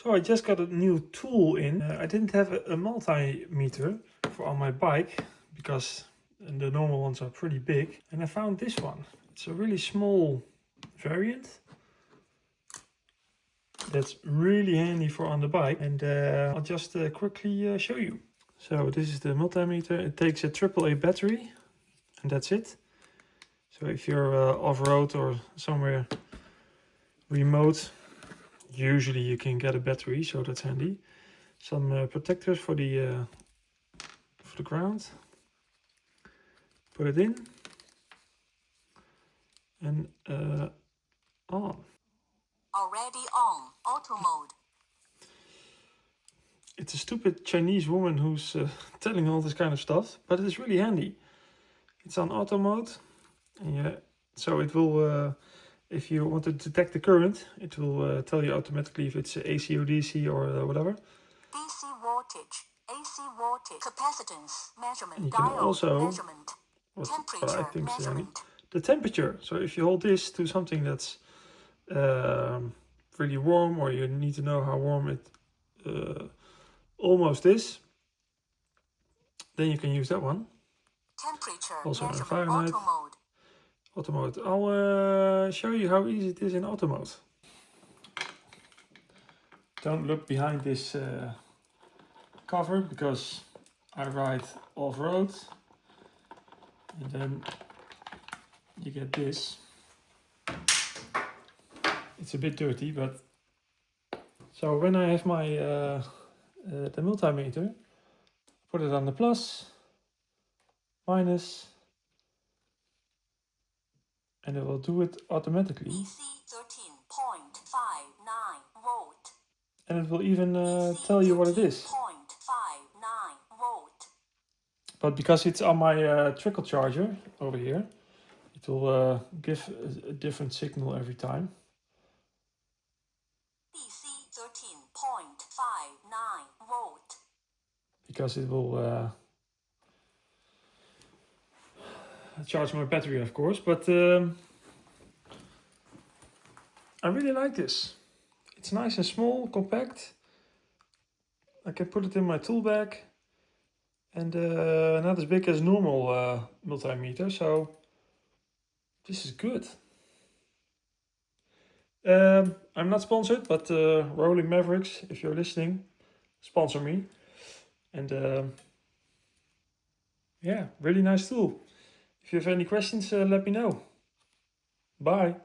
So I just got a new tool in. I didn't have a multimeter for on my bike because the normal ones are pretty big. And I found this one. It's a really small variant. That's really handy for on the bike. And I'll just quickly show you. So this is the multimeter. It takes a AAA battery and that's it. So if you're off-road or somewhere remote, usually you can get a battery, so that's handy. Some protectors for the ground. Put it in and on. Already on auto mode. It's a stupid Chinese woman who's telling all this kind of stuff, but it's really handy. It's on auto mode, and yeah, so it will. If you want to detect the current, it will tell you automatically if it's AC or DC or whatever. DC voltage, AC voltage, capacitance measurement, and you can diode also, measurement, temperature what I think is handy, measurement. the temperature. So if you hold this to something that's really warm, or you need to know how warm it almost is, then you can use that one. Temperature Also in measurement, Fahrenheit. auto mode. Auto mode. I'll show you how easy it is in auto mode. Don't look behind this cover because I ride off-road, and then you get this. It's a bit dirty, but so when I have my the multimeter, put it on the plus, minus, and it will do it automatically. DC 13.59 volt. And it will even tell you what it is. 13.59 volt. But because it's on my trickle charger over here, it will give a different signal every time. DC 13.59 volt. Because it will charge my battery, of course. But I really like this. It's nice and small, compact. I can put it in my tool bag. And not as big as normal multimeter, so this is good. I'm not sponsored, but Rolling Mavericks, if you're listening, sponsor me. And yeah, really nice tool. If you have any questions, let me know. Bye.